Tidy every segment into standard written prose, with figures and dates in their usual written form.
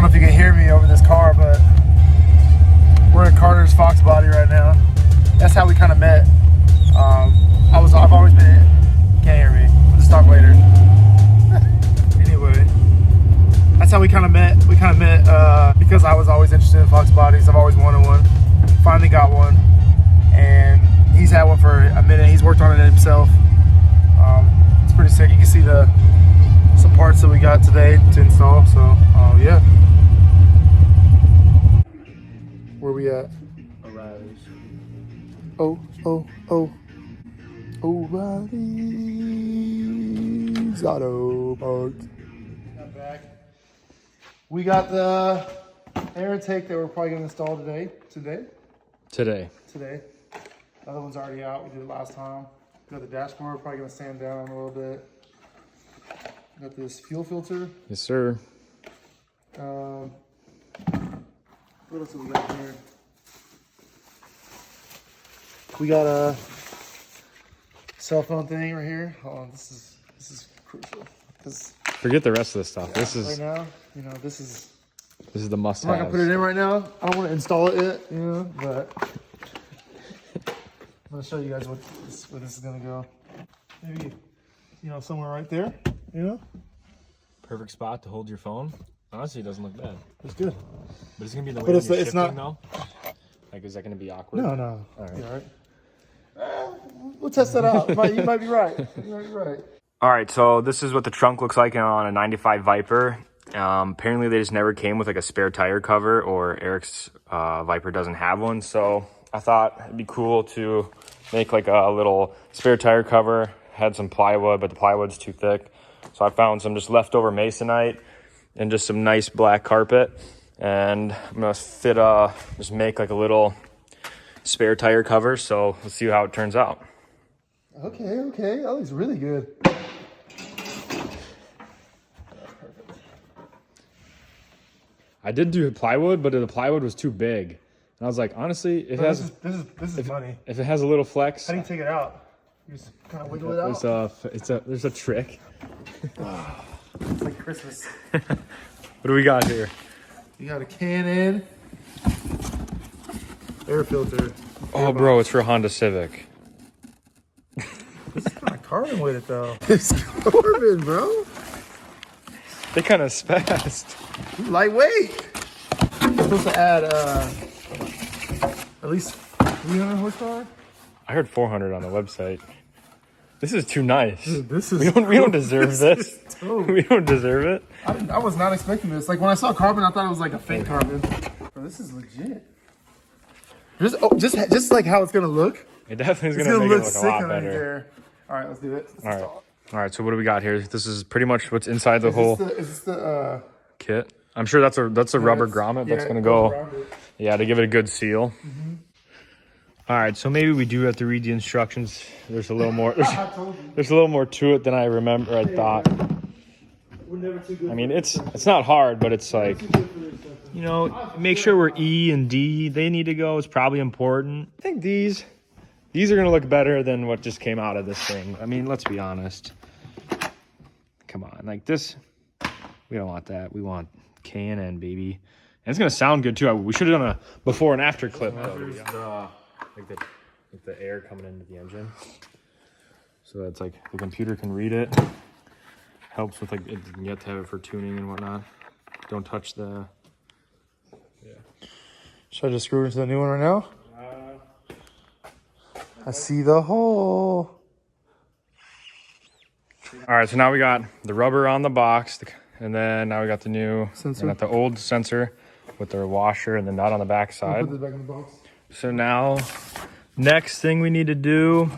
if you can hear me over this car, but we're in Carter's Fox Body right now. That's how we kind of met. I've always been, can't hear me, we'll just talk later. Anyway, that's how we kind of met. We kind of met because I was always interested in Fox Bodies. I've always wanted one. Finally got one, and he's had one for a minute. He's worked on it himself. It's pretty sick. You can see some parts that we got today to install. So yeah. Where we at? O'Reilly's. O'Reilly's Auto Parts. Got back. We got the air intake that we're probably gonna install today. Today. The other one's already out. We did it last time. We got the dashboard. We're probably gonna sand down a little bit. Got this fuel filter. Yes, sir. What else do we got here? We got a cell phone thing right here. Hold on, this is crucial. Forget the rest of the stuff. This is right now, this is the must-have. I'm not gonna put it in right now. I don't want to install it yet, but I'm gonna show you guys where this is gonna go. Maybe, somewhere right there, Perfect spot to hold your phone. Honestly, it doesn't look bad. It's good. But it's gonna be the way But you're it's not. though. Like, is that gonna be awkward? No. All right. All right. We'll test that out. You might be right. All right, so this is what the trunk looks like on a 95 Viper. Apparently they just never came with like a spare tire cover, or Eric's Viper doesn't have one. So I thought it'd be cool to make like a little spare tire cover. Had some plywood, but the plywood's too thick. So I found some just leftover masonite and just some nice black carpet. And I'm gonna just make like a little spare tire cover. So let's see how it turns out. Okay. That looks really good. I did do plywood, but the plywood was too big. And I was like, honestly, this is money. If it has a little flex, How do you take it out? You just kind of wiggle it out. There's a trick. It's like Christmas. What do we got here? You got a Canon air filter. Oh, bro, it's for a Honda Civic. This is kind of carbon with it though. It's carbon, bro. They kind of spazzed. Lightweight. It's supposed to add at least 300 horsepower. I heard 400 on the website. This is too nice. Dude, we don't deserve this. We don't deserve it. I was not expecting this. Like when I saw carbon, I thought it was like a fake carbon. Bro, this is legit. Just like how it's gonna look. It definitely is gonna make it look a lot better. All right, let's do it. All right. So what do we got here? This is pretty much what's inside the whole Is this the kit. I'm sure that's a rubber grommet that's gonna go. Yeah, to give it a good seal. Mm-hmm. All right, so maybe we do have to read the instructions. There's a little more. There's a little more to it than I remember. I thought. I mean, it's not hard, but it's like, make sure where E and D they need to go is probably important. I think these are gonna look better than what just came out of this thing. I mean, let's be honest. Come on, like this. We don't want that. We want K&N, baby. And it's gonna sound good too. We should have done a before and after clip. Like the air coming into the engine, so that's like the computer can read it. Helps with you have to have it for tuning and whatnot. Don't touch the. Yeah. Should I just screw into the new one right now? I see the hole. All right, so now we got the rubber on the box, and then now we got the new sensor. We got the old sensor with the washer and the nut on the back side. Put this back in the box. So now, next thing we need to do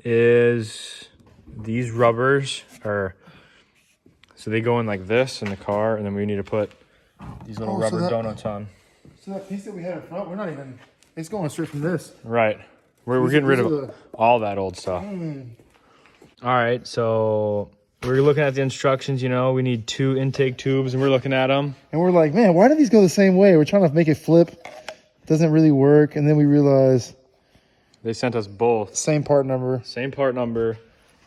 is these rubbers so they go in like this in the car, and then we need to put these little rubber donuts on. So that piece that we had in front, it's going straight from this. Right. We're getting rid of all that old stuff. All right, so we're looking at the instructions, we need 2 intake tubes, and we're looking at them. And we're like, man, why do these go the same way? We're trying to make it flip. Doesn't really work. And then we realize they sent us both. Same part number.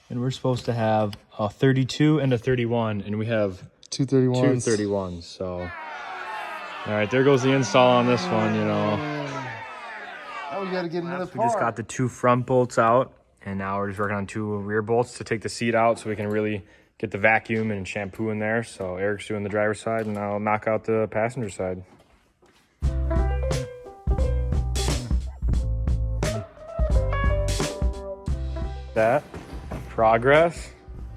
And we're supposed to have a 32 and a 31, and we have 231s. 231s. So, all right, there goes the install on this one, you know. Now we got to get another part. We just got the 2 front bolts out, and now we're just working on 2 rear bolts to take the seat out so we can really get the vacuum and shampoo in there. So Eric's doing the driver's side, and I'll knock out the passenger side. That progress.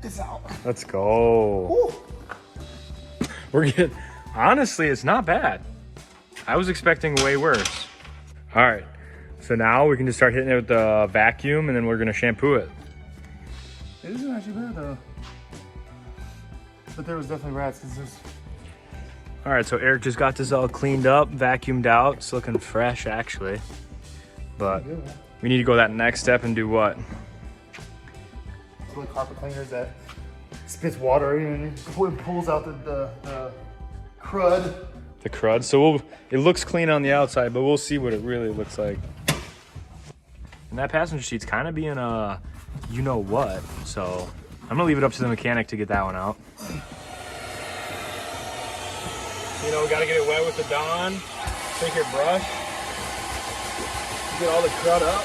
It's out. Let's go. Woo. We're getting, honestly, it's not bad. I was expecting way worse. All right, so now we can just start hitting it with the vacuum, and then we're gonna shampoo it. It isn't actually bad though. But there was definitely rats because there's... All right, so Eric just got this all cleaned up, vacuumed out. It's looking fresh, actually. But we need to go that next step and do what? It's like carpet cleaners that spits water in and it pulls out the crud. The crud. So it looks clean on the outside, but we'll see what it really looks like. And that passenger seat's kind of being a you know what. So I'm gonna leave it up to the mechanic to get that one out. You know, we gotta get it wet with the Dawn. Take your brush. Get all the crud up.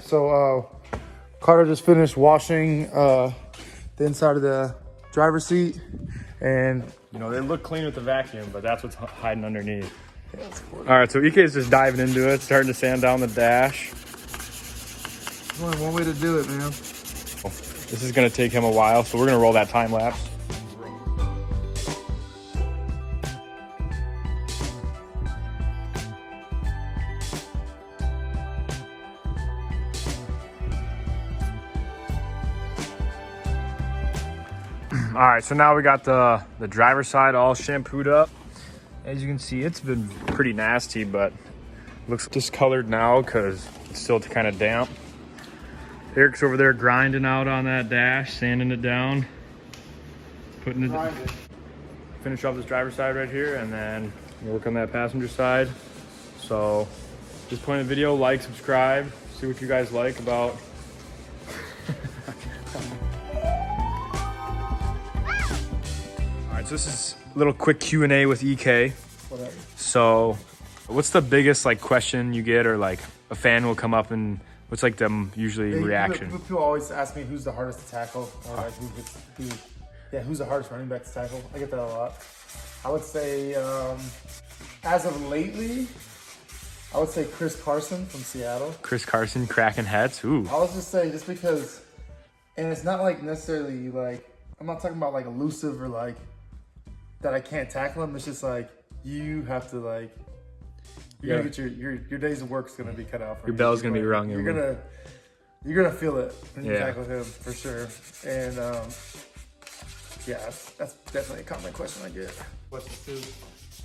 So Carter just finished washing the inside of the driver's seat, and you know, they look clean with the vacuum, but that's what's hiding underneath. Yeah, all right, so EK is just diving into it, starting to sand down the dash. There's only one way to do it, man. This is gonna take him a while, so we're gonna roll that time lapse. All right, so now we got the driver's side all shampooed up. As you can see, it's been pretty nasty, but looks discolored now because it's still kind of damp. Eric's over there grinding out on that dash, sanding it down, putting it. Finish off this driver's side right here, and then work on that passenger side. So, just point the video, like, subscribe, see what you guys like about. So this is a little quick Q&A with EK. Whatever. So what's the biggest like question you get, or like a fan will come up and what's like the usually reaction? People always ask me who's the hardest to tackle, or like who's the hardest running back to tackle. I get that a lot. I would say as of lately, I would say Chris Carson from Seattle. Chris Carson cracking heads. Ooh. I was just saying, just because, and it's not like necessarily like, I'm not talking about like elusive or like that I can't tackle him. It's just like you have to like you're gonna get your days of work's gonna be cut out for your bell's gonna be rung. You're gonna feel it when you tackle him for sure. And yeah, that's definitely a common question I get.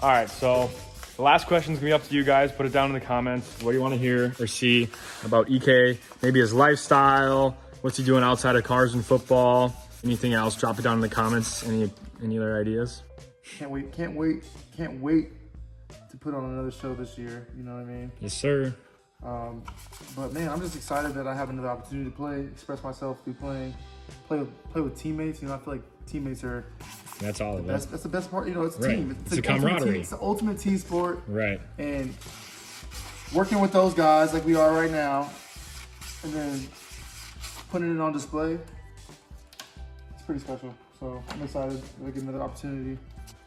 All right, so the last question's gonna be up to you guys. Put it down in the comments. What do you want to hear or see about EK? Maybe his lifestyle. What's he doing outside of cars and football? Anything else? Drop it down in the comments. Any other ideas? Can't wait to put on another show this year. You know what I mean? Yes, sir. But man, I'm just excited that I have another opportunity to play, express myself through playing, play with teammates. You know, I feel like teammates are that's all the best. That's the best part. You know, it's a right. team. It's a camaraderie. It's the ultimate team sport. Right. And working with those guys like we are right now, and then putting it on display, it's pretty special. So I'm excited to get another opportunity.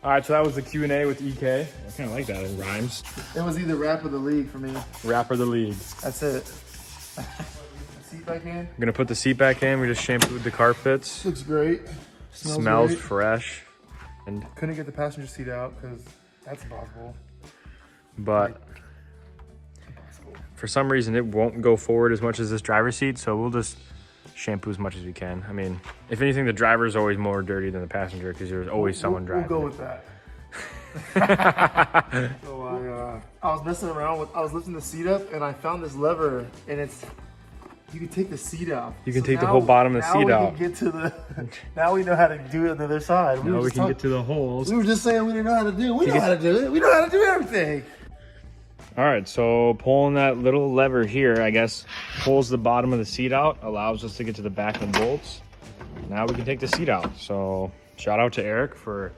All right, so that was the Q&A with EK. I kind of like that. It rhymes. It was either rap or the league for me. Rap or the league. That's it. Seat back in. I'm going to put the seat back in. We just shampooed the carpets. Looks great. Smells great. fresh. And couldn't get the passenger seat out because that's impossible. But for some reason, it won't go forward as much as this driver's seat, so we'll just shampoo as much as we can. I mean, if anything, the driver is always more dirty than the passenger because there's always someone driving. We'll go with that. So I was messing around I was lifting the seat up and I found this lever, and it's You can take the seat out. You can take the whole bottom of the seat out. Now we can get to the. Now we know how to do it on the other side. Now we can get to the holes. We were just saying we didn't know how to do it. We know how to do it. We know how to do everything. All right, so pulling that little lever here, I guess, pulls the bottom of the seat out, allows us to get to the back of the bolts. Now we can take the seat out. So shout out to Eric for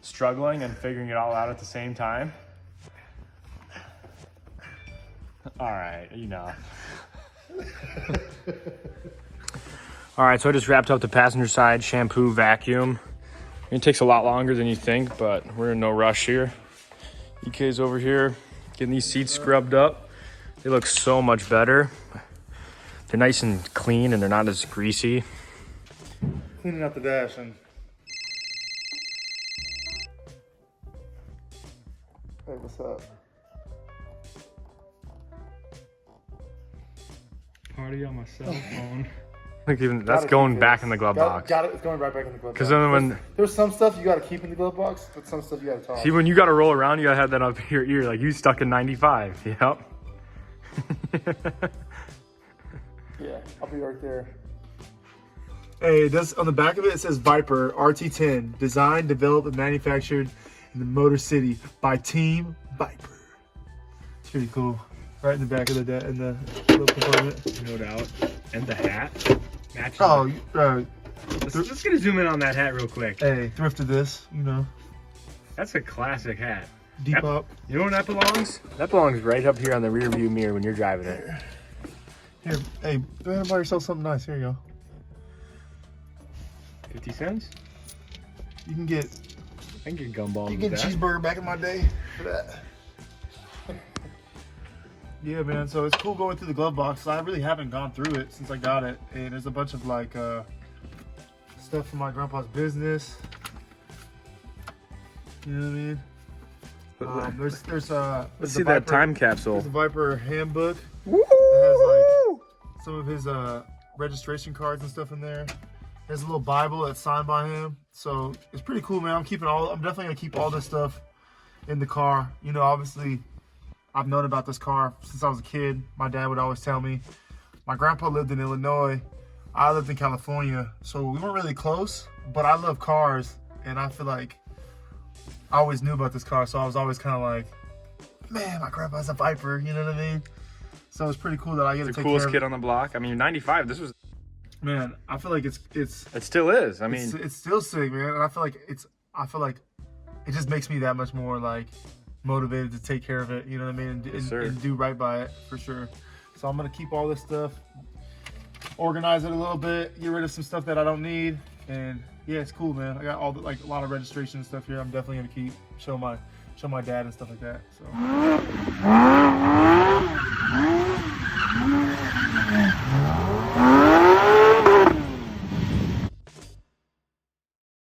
struggling and figuring it all out at the same time. All right, enough. All right, so I just wrapped up the passenger side, shampoo, vacuum. It takes a lot longer than you think, but we're in no rush here. EK's over here getting these seats scrubbed up. They look so much better. They're nice and clean and they're not as greasy. Cleaning out the dash and. Hey, what's up? Party on my cell phone. Like even that's going back in the glove box. Got it. It's going right back in the glove box. Because then when there's some stuff you got to keep in the glove box, but some stuff you got to toss. See, when you got to roll around, you got to have that up your ear, like you stuck in 95. Yep. Yeah, I'll be right there. Hey, this on the back of it, it says Viper RT10, designed, developed, and manufactured in the Motor City by Team Viper. It's pretty cool. Right in the back of the little compartment. No doubt. And the hat. Matching. Oh, let's get a zoom in on that hat real quick. Hey, thrifted this, you know. That's a classic hat. Depop. You know where that belongs? That belongs right up here on the rear view mirror when you're driving it. Here, hey, go ahead and buy yourself something nice. Here you go. 50 cents? You can get. I can get gumballs. You can get a cheeseburger back in my day for that. Yeah, man. So it's cool going through the glove box. I really haven't gone through it since I got it, and there's a bunch of like stuff from my grandpa's business. You know what I mean? There's let's see that time capsule. There's a Viper handbook. Woo! That has like some of his registration cards and stuff in there. There's a little Bible that's signed by him. So it's pretty cool, man. I'm definitely gonna keep all this stuff in the car. You know, obviously I've known about this car since I was a kid. My dad would always tell me. My grandpa lived in Illinois. I lived in California. So we weren't really close, but I love cars. And I feel like I always knew about this car. So I was always kind of like, man, my grandpa has a Viper. You know what I mean? So it's pretty cool that I get to take care of it. The coolest kid on the block. I mean, 95, this was... Man, I feel like it's it still is. I mean, it's still sick, man. And I feel like it just makes me that much more like motivated to take care of it. You know what I mean? And do right by it for sure. So I'm gonna keep all this stuff, organize it a little bit, get rid of some stuff that I don't need, and yeah, it's cool, man. I got all a lot of registration and stuff here. I'm definitely gonna keep show my dad and stuff like that. So.